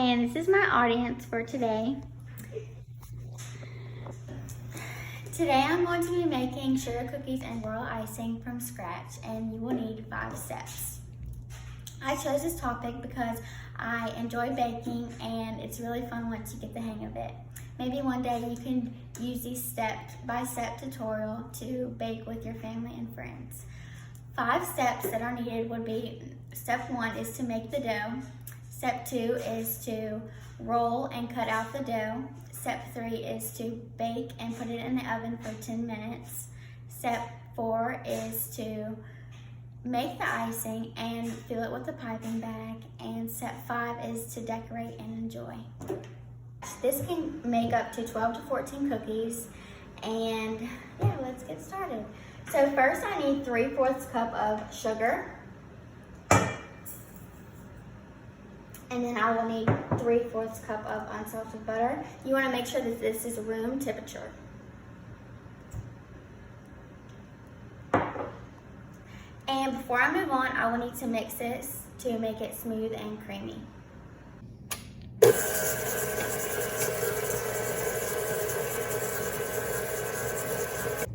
And this is my audience for today. Today I'm going to be making sugar cookies and royal icing from scratch, and you will need 5 steps. I chose this topic because I enjoy baking and it's really fun once you get the hang of it. Maybe one day you can use these step-by-step tutorial to bake with your family and friends. 5 steps that are needed would be: step 1 is to make the dough. Step 2 is to roll and cut out the dough. Step 3 is to bake and put it in the oven for 10 minutes. Step 4 is to make the icing and fill it with a piping bag. And step 5 is to decorate and enjoy. This can make up to 12 to 14 cookies. And yeah, let's get started. So first I need 3/4 cup of sugar. And then I will need 3/4 cup of unsalted butter. You want to make sure that this is room temperature. And before I move on, I will need to mix this to make it smooth and creamy.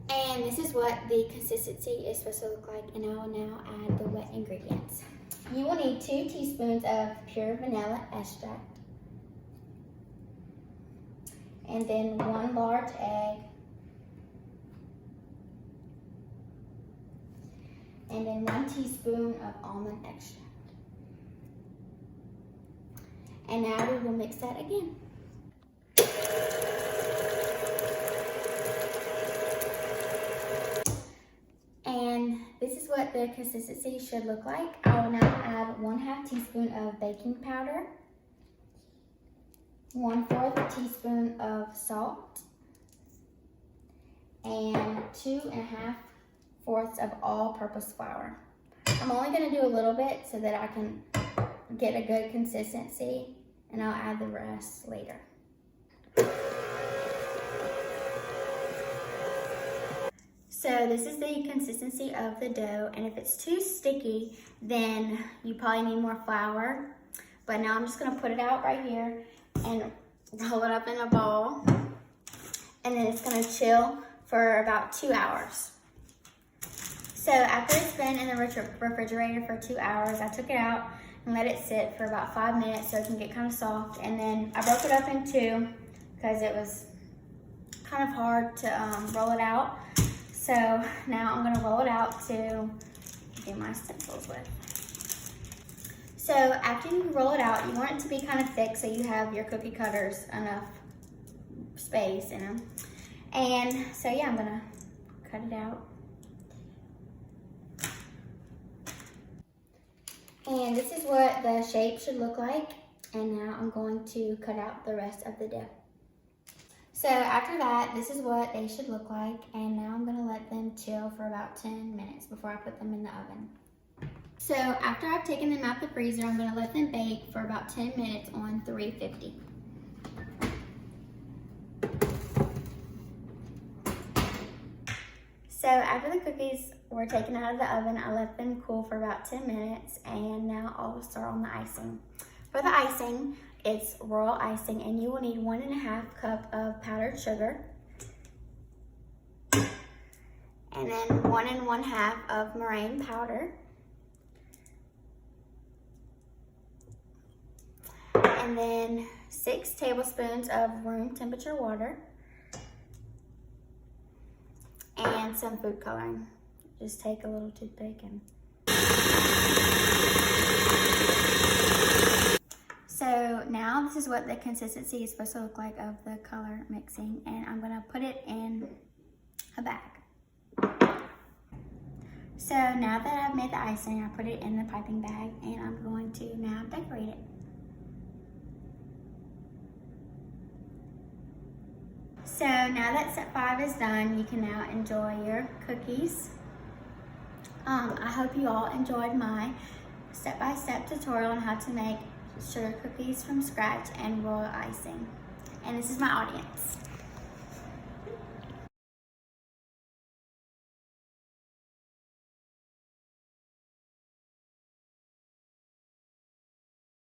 And this is what the consistency is supposed to look like, and I will now add the wet ingredients. You will need 2 teaspoons of pure vanilla extract, and then 1 large egg, and then 1 teaspoon of almond extract. And now we will mix that again. And this is what the consistency should look like. I will now add 1/2 teaspoon of baking powder, 1/4 teaspoon of salt, and 2.5 of all-purpose flour. I'm only going to do a little bit so that I can get a good consistency, and I'll add the rest later. So this is the consistency of the dough, and if it's too sticky, then you probably need more flour. But now I'm just gonna put it out right here and roll it up in a ball, and then it's gonna chill for about 2 hours. So after it's been in the refrigerator for 2 hours, I took it out and let it sit for about 5 minutes so it can get kind of soft, and then I broke it up in 2 because it was kind of hard to roll it out. So now I'm going to roll it out to do my stencils with. So after you roll it out, you want it to be kind of thick so you have your cookie cutters enough space in them. And so yeah, I'm going to cut it out. And this is what the shape should look like. And now I'm going to cut out the rest of the dough. So after that, this is what they should look like, and now I'm gonna let them chill for about 10 minutes before I put them in the oven. So after I've taken them out the freezer, I'm gonna let them bake for about 10 minutes on 350. So after the cookies were taken out of the oven, I let them cool for about 10 minutes, and now I'll start on the icing. For the icing, it's royal icing, and you will need 1.5 cup of powdered sugar, and then 1 1/2 of meringue powder, and then 6 tablespoons of room temperature water, and some food coloring. Just take a little toothpick and... So now this is what the consistency is supposed to look like of the color mixing, and I'm gonna put it in a bag. So now that I've made the icing, I put it in the piping bag, and I'm going to now decorate it. So now that step 5 is done, you can now enjoy your cookies. I hope you all enjoyed my step-by-step tutorial on how to make sugar cookies from scratch and royal icing. And this is my audience.